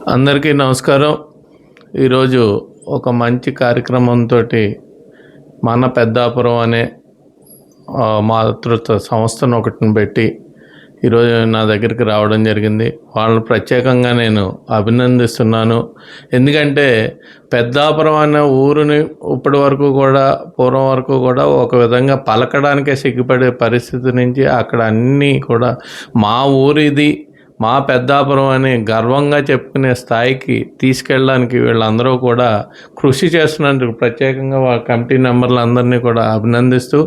అందరికీ నమస్కారం. ఈరోజు ఒక మంచి కార్యక్రమంతోటి మన పెద్దాపురం అనే మాతృత్వ సంస్థను ఒకటిని పెట్టి ఈరోజు నా దగ్గరికి రావడం జరిగింది. వాళ్ళని ప్రత్యేకంగా నేను అభినందిస్తున్నాను. ఎందుకంటే పెద్దాపురం అనే ఊరిని ఇప్పటి వరకు కూడా పూర్వం వరకు కూడా ఒక విధంగా పలకడానికే సిగ్గుపడే పరిస్థితి నుంచి అక్కడ అన్నీ కూడా మా ఊరిది, మా పెద్దాపురం అని గర్వంగా చెప్పుకునే స్థాయికి తీసుకెళ్ళడానికి వీళ్ళందరూ కూడా కృషి చేస్తున్నందుకు ప్రత్యేకంగా వాళ్ళ కమిటీ మెంబర్లందరినీ కూడా అభినందిస్తూ,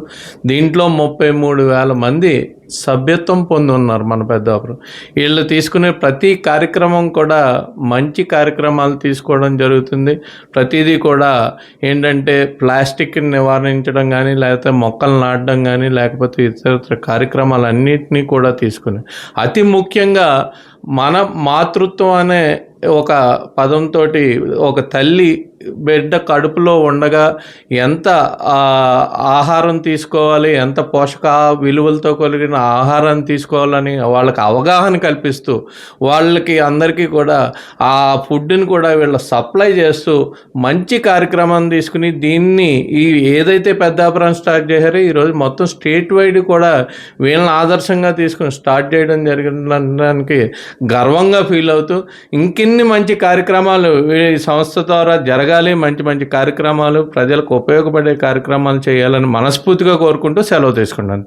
దీంట్లో 33,000 మంది సభ్యత్వం పొంది ఉన్నారు మన పెద్దాపురం. వీళ్ళు తీసుకునే ప్రతి కార్యక్రమం కూడా మంచి కార్యక్రమాలు తీసుకోవడం జరుగుతుంది. ప్రతిదీ కూడా ఏంటంటే ప్లాస్టిక్ని నివారించడం కానీ, లేకపోతే మొక్కలు నాటడం కానీ, లేకపోతే ఇతర కార్యక్రమాలన్నింటినీ కూడా తీసుకుని అతి ముఖ్యంగా మన మాతృత్వం అనే ఒక పదంతో ఒక తల్లి బిడ్డ కడుపులో ఉండగా ఎంత ఆహారం తీసుకోవాలి, ఎంత పోషక విలువలతో కలిగిన ఆహారాన్ని తీసుకోవాలని వాళ్ళకి అవగాహన కల్పిస్తూ వాళ్ళకి అందరికీ కూడా ఆ ఫుడ్ని కూడా వీళ్ళ సప్లై చేస్తూ మంచి కార్యక్రమం తీసుకుని దీన్ని ఏదైతే పెద్దాపురం స్టార్ట్ చేశారో ఈరోజు మొత్తం స్టేట్ వైడ్ కూడా వీళ్ళని ఆదర్శంగా తీసుకుని స్టార్ట్ చేయడం జరిగినదానికి గర్వంగా ఫీల్ అవుతూ ఇంకెన్ని మంచి కార్యక్రమాలు ఈ సంస్థ ద్వారా జరగాలి, మంచి మంచి కార్యక్రమాలు ప్రజలకు ఉపయోగపడే కార్యక్రమాలు చేయాలని మనస్ఫూర్తిగా కోరుకుంటూ సెలవు తీసుకుంటాను.